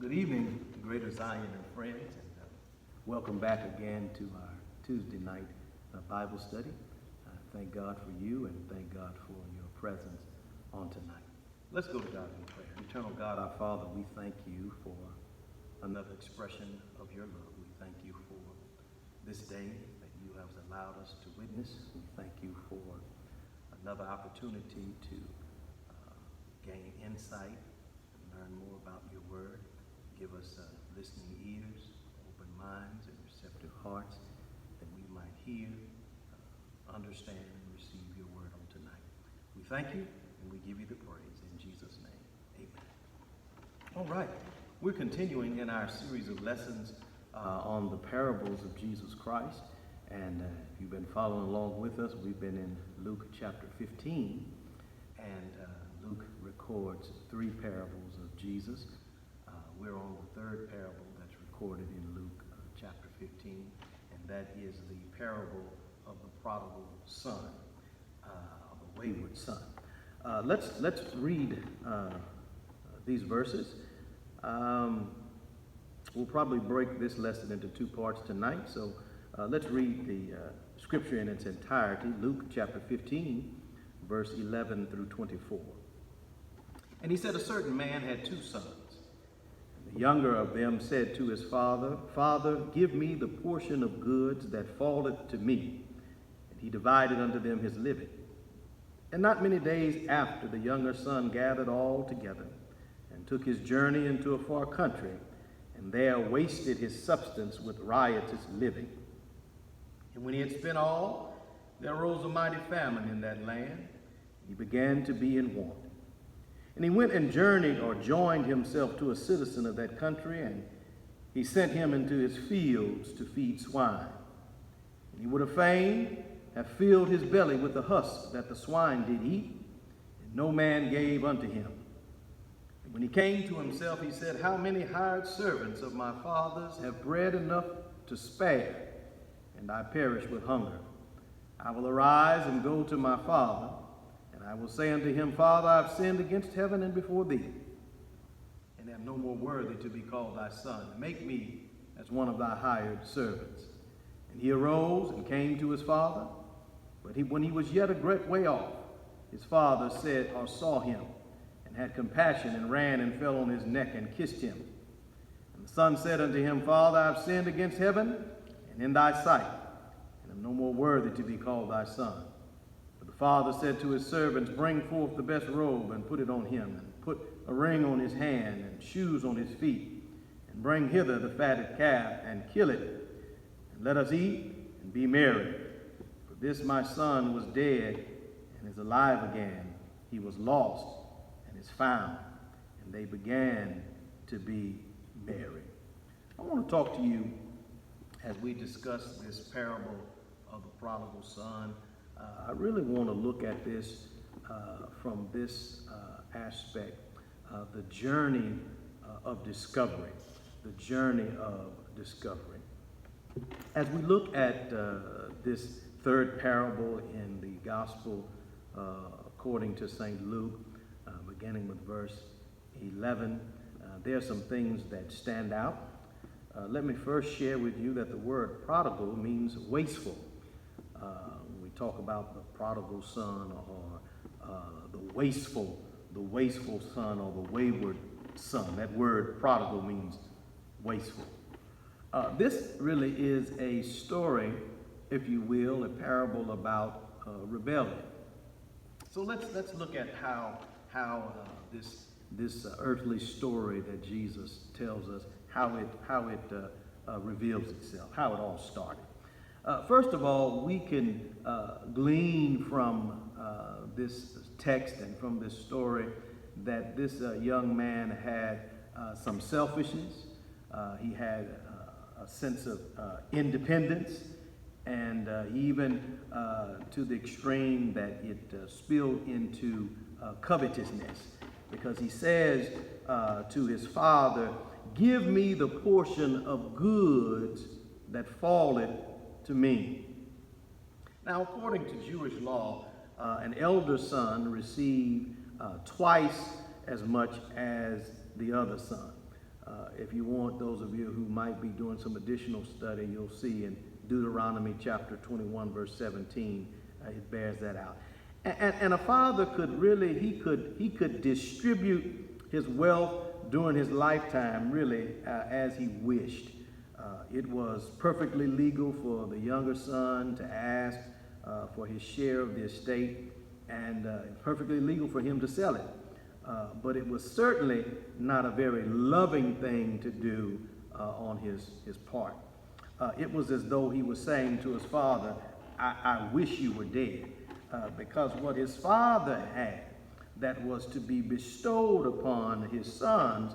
Good evening, Greater Zion and friends, and welcome back again to our Tuesday night Bible study. Thank God for you and thank God for your presence on tonight. Let's go to God in prayer. Eternal God, our Father, we thank you for another expression of your love. We thank you for this day that you have allowed us to witness. We thank you for another opportunity to gain insight and learn more about your word. Give us listening ears, open minds, and receptive hearts that we might hear, understand, and receive your word on tonight. We thank you and we give you the praise in Jesus' name. Amen. All right. We're continuing in our series of lessons on the parables of Jesus Christ. And if you've been following along with us, we've been in Luke chapter 15. And Luke records three parables of Jesus. We're on the third parable that's recorded in Luke chapter 15, and that is the parable of the prodigal son, of the wayward son. Let's read these verses. We'll probably break this lesson into two parts tonight, so let's read the scripture in its entirety, Luke chapter 15, verse 11 through 24. And he said, a certain man had two sons. The younger of them said to his father, Father, give me the portion of goods that falleth to me. And he divided unto them his living. And not many days after, the younger son gathered all together, and took his journey into a far country, and there wasted his substance with riotous living. And when he had spent all, there arose a mighty famine in that land, and he began to be in want. And he went and journeyed or joined himself to a citizen of that country, and he sent him into his fields to feed swine. And he would have fain have filled his belly with the husk that the swine did eat, and no man gave unto him. And when he came to himself, he said, how many hired servants of my father's have bread enough to spare, and I perish with hunger. I will arise and go to my father, and I will say unto him, Father, I have sinned against heaven and before thee, and am no more worthy to be called thy son. Make me as one of thy hired servants. And he arose and came to his father. But when he was yet a great way off, his father saw him, and had compassion, and ran and fell on his neck and kissed him. And the son said unto him, Father, I have sinned against heaven and in thy sight, and am no more worthy to be called thy son. The father said to his servants, bring forth the best robe and put it on him, and put a ring on his hand and shoes on his feet, and bring hither the fatted calf and kill it, and let us eat and be merry. For this my son was dead and is alive again. He was lost and is found. And they began to be merry. I want to talk to you as we discuss this parable of the prodigal son. I really want to look at this from this aspect, the journey of discovery, the journey of discovery. As we look at this third parable in the gospel according to St. Luke, beginning with verse 11, there are some things that stand out. Let me first share with you that the word prodigal means wasteful. Talk about the prodigal son, or the wasteful son, or the wayward son. That word prodigal means wasteful. This really is a story, if you will, a parable about rebellion. So let's look at how this earthly story that Jesus tells us, how it reveals itself, how it all started. First of all, we can glean from this text and from this story that this young man had some selfishness. He had a sense of independence, and even to the extreme that it spilled into covetousness, because he says to his father, give me the portion of goods that falleth to me. Now, according to Jewish law, an elder son received twice as much as the other son. If you want, those of you who might be doing some additional study, you'll see in Deuteronomy chapter 21, verse 17, it bears that out. And a father could really, he could distribute his wealth during his lifetime really as he wished. It was perfectly legal for the younger son to ask for his share of the estate, and perfectly legal for him to sell it. But it was certainly not a very loving thing to do on his part. It was as though he was saying to his father, I wish you were dead, because what his father had that was to be bestowed upon his sons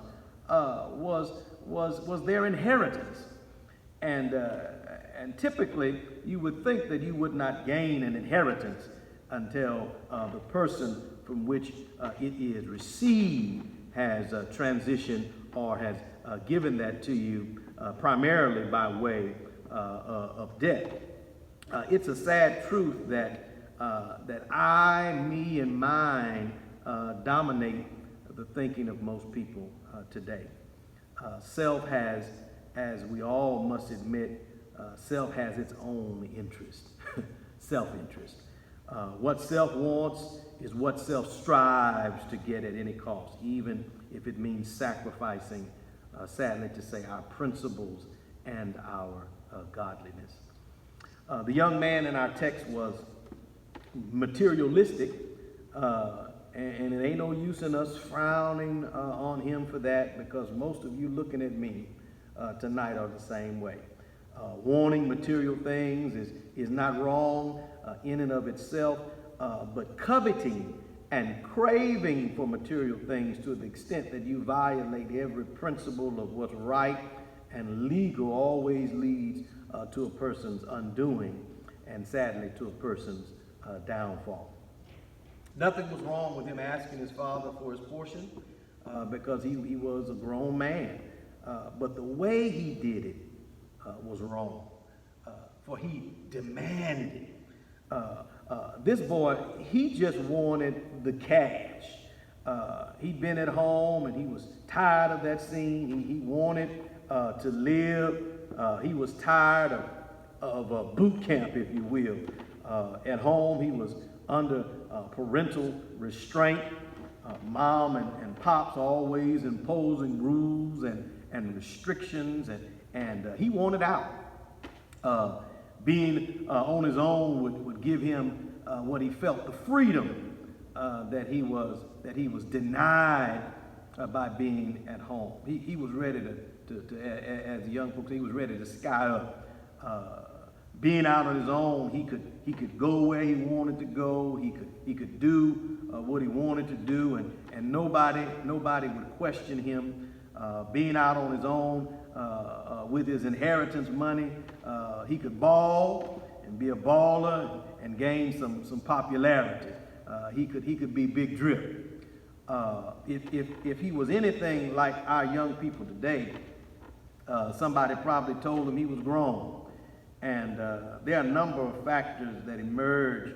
was their inheritance. And typically, you would think that you would not gain an inheritance until the person from which it is received has transitioned or has given that to you primarily by way of death. It's a sad truth that I, me, and mine dominate the thinking of most people today. Self has, as we all must admit, self has its own interest, self-interest. What self wants is what self strives to get at any cost, even if it means sacrificing, sadly to say, our principles and our godliness. The young man in our text was materialistic, and it ain't no use in us frowning on him for that, because most of you looking at me tonight are the same way. Wanting material things is not wrong in and of itself, but coveting and craving for material things to the extent that you violate every principle of what's right and legal always leads to a person's undoing, and sadly to a person's downfall. Nothing was wrong with him asking his father for his portion because he was a grown man. But the way he did it was wrong, for he demanded. This boy, he just wanted the cash. He'd been at home and he was tired of that scene. He wanted to live. He was tired of a boot camp, if you will. At home, he was under parental restraint. Mom and pops always imposing rules and restrictions, and he wanted out. Being on his own would give him what he felt, the freedom that he was denied by being at home. He was ready to as young folks, he was ready to sky up. Being out on his own, he could go where he wanted to go. He could do what he wanted to do, and nobody would question him. Being out on his own with his inheritance money, he could ball and be a baller and gain some popularity. He could be Big Drip. If he was anything like our young people today, somebody probably told him he was grown. And there are a number of factors that emerge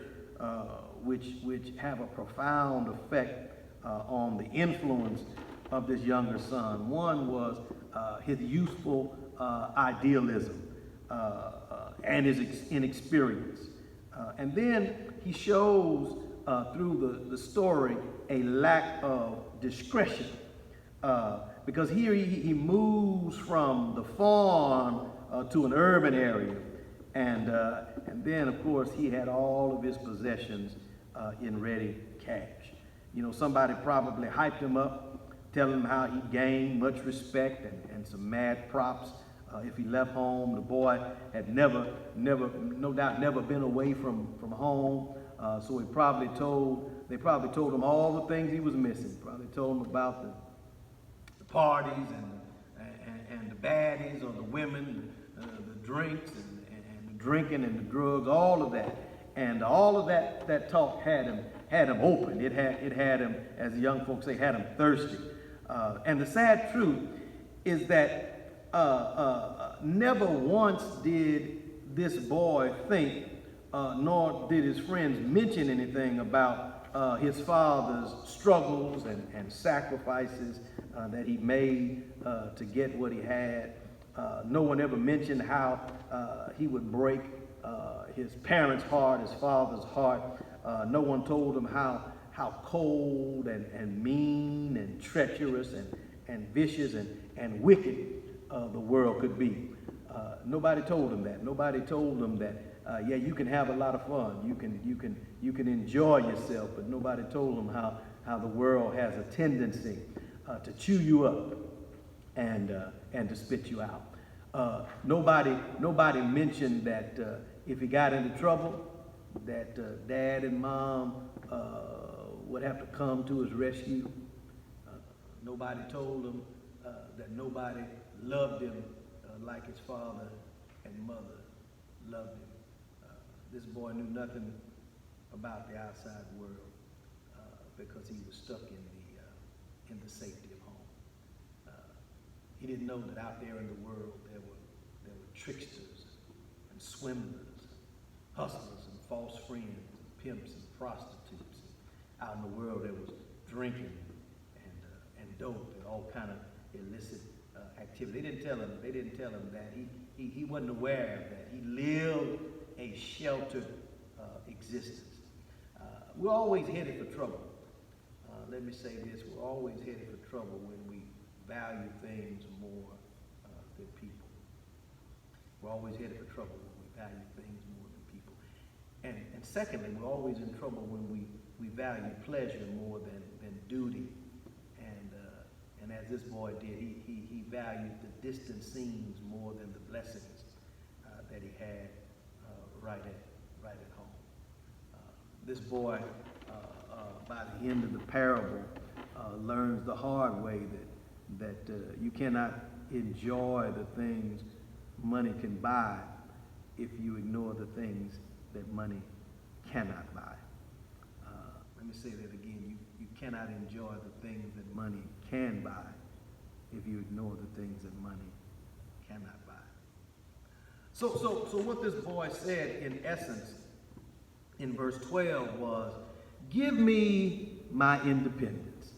which have a profound effect on the influence of this younger son. One was his youthful idealism and his inexperience. And then he shows through the story a lack of discretion. Because here he moves from the farm to an urban area. And then, of course, he had all of his possessions in ready cash. You know, somebody probably hyped him up, telling him how he gained much respect and some mad props. If he left home, the boy had never, no doubt, never been away from home. So they probably told him all the things he was missing. Probably told him about the parties and the baddies, or the women, the drinks and the drinking and the drugs, all of that. And all of that talk had him open. It had him, as the young folks say, had him thirsty. And the sad truth is that never once did this boy think, nor did his friends mention anything about his father's struggles and sacrifices that he made to get what he had. No one ever mentioned how he would break his parents' heart, his father's heart. No one told him how cold and mean and treacherous and vicious and wicked the world could be. Nobody told him that. Nobody told him that, yeah, you can have a lot of fun. You can enjoy yourself, but nobody told him how the world has a tendency to chew you up and to spit you out. Nobody mentioned that if he got into trouble, that dad and mom would have to come to his rescue. Nobody told him that nobody loved him like his father and mother loved him. This boy knew nothing about the outside world because he was stuck in the safety of home. He didn't know that out there in the world there were tricksters and swindlers, hustlers and false friends, and pimps and prostitutes. Out in the world there was drinking and dope and all kind of illicit activity. They didn't tell him that. He wasn't aware of that. He lived a sheltered existence. We're always headed for trouble. Let me say this, we're always headed for trouble when we value things more than people. We're always headed for trouble when we value things more than people. And secondly, we're always in trouble when we value pleasure more than duty. And as this boy did, he valued the distant scenes more than the blessings that he had right at home. This boy, by the end of the parable, learns the hard way that you cannot enjoy the things money can buy if you ignore the things that money cannot buy. Let me say that again. You cannot enjoy the things that money can buy if you ignore the things that money cannot buy. So what this boy said in essence in verse 12 was, give me my independence.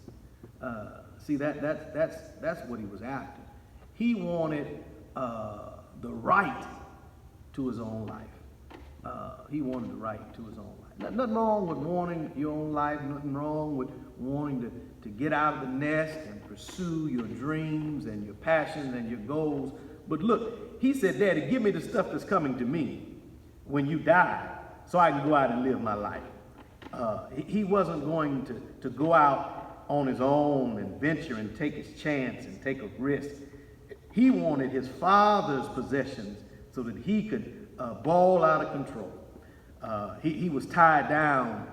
See, that's what he was after. He wanted the right to his own life. He wanted the right to his own life. Nothing wrong with wanting your own life. Nothing wrong with wanting to get out of the nest and pursue your dreams and your passions and your goals. But look, he said, Daddy, give me the stuff that's coming to me when you die so I can go out and live my life. He wasn't going to go out on his own and venture and take his chance and take a risk. He wanted his father's possessions so that he could ball out of control. He was tied down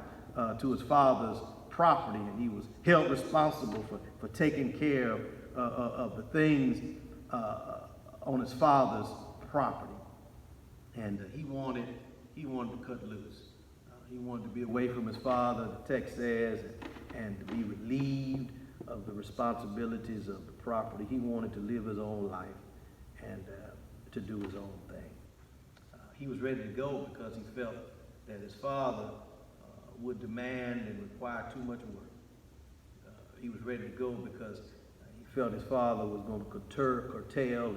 to his father's property, and he was held responsible for taking care of the things on his father's property. And he wanted to cut loose. He wanted to be away from his father, the text says, and to be relieved of the responsibilities of the property. He wanted to live his own life and to do his own thing. He was ready to go because he felt that his father would demand and require too much work. He was ready to go because he felt his father was going to curtail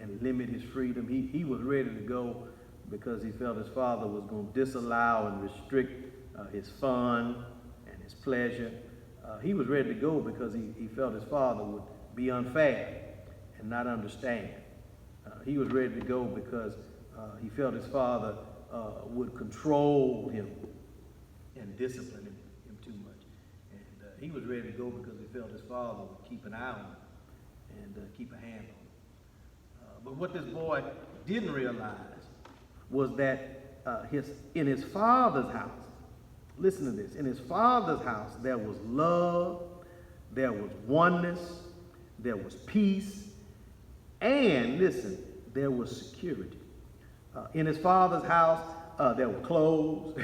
and limit his freedom. He was ready to go because he felt his father was going to disallow and restrict his fun and his pleasure. He was ready to go because he felt his father would be unfair and not understand. He was ready to go because he felt his father would control him and discipline him too much. And he was ready to go because he felt his father would keep an eye on him and keep a hand on him. But what this boy didn't realize was that in his father's house, listen to this, in his father's house there was love, there was oneness, there was peace, and listen, there was security. In his father's house, there were clothes,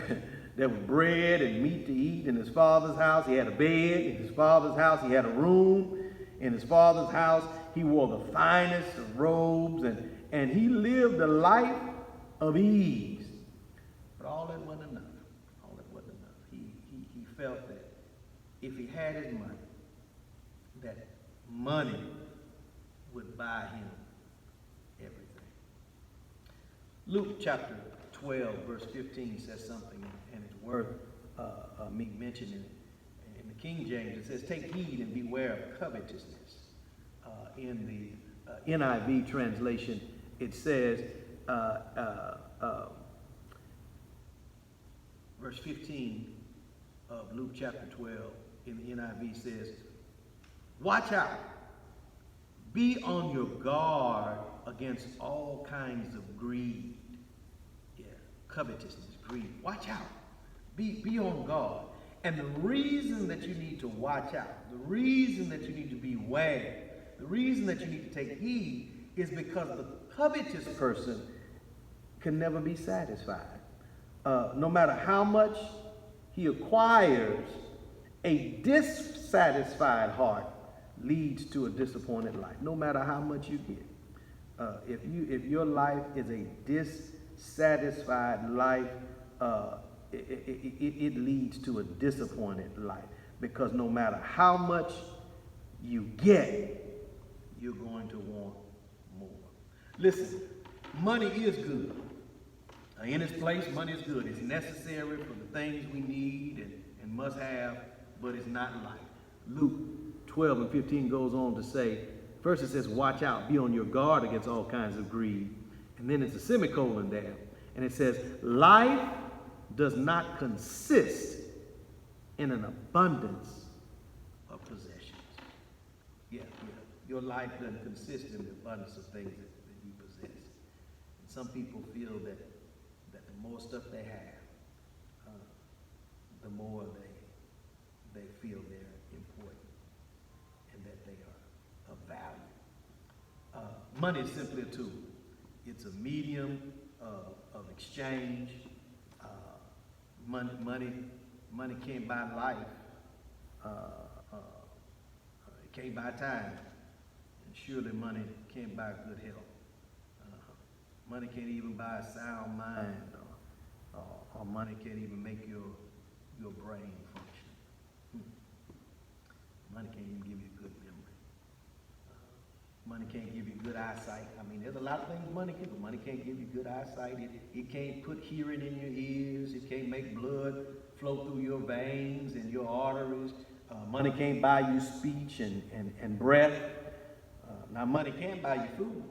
there was bread and meat to eat. In his father's house, he had a bed. In his father's house, he had a room. In his father's house, he wore the finest of robes, and he lived a life of ease. But all that wasn't enough. All that wasn't enough. He felt that if he had his money, that money would buy him everything. Luke chapter 12, verse 15 says something, and it's worth me mentioning it. In the King James, it says, "Take heed and beware of covetousness." In the NIV translation, it says, verse 15 of Luke chapter 12 in the NIV says, "Watch out. Be on your guard against all kinds of greed." Yeah, covetousness, greed. Watch out. Be on guard. And the reason that you need to watch out, the reason that you need to beware, the reason that you need to take heed is because the covetous person can never be satisfied. No matter how much he acquires, a dissatisfied heart leads to a disappointed life, no matter how much you get. If your life is a dissatisfied life, it leads to a disappointed life, because no matter how much you get, you're going to want more. Listen, money is good. In its place, money is good. It's necessary for the things we need and must have, but it's not life. Luke 12 and 15 goes on to say, first it says, "Watch out, be on your guard against all kinds of greed." And then it's a semicolon there. And it says, "Life does not consist in an abundance of possessions." Yeah. Your life doesn't consist in the abundance of things that you possess. And some people feel that the more stuff they have, the more they feel they're important and that they are of value. Money is simply a tool. It's a medium of exchange. Money can't buy life. It can't buy time. And surely money can't buy good health. Money can't even buy a sound mind, or money can't even make your brain function. Money can't even give you good memory. Money can't give you good eyesight. I mean, there's a lot of things money can do. Money can't give you good eyesight. It can't put hearing in your ears. It can't make blood flow through your veins and your arteries. Money can't buy you speech and breath. Now, money can buy you food.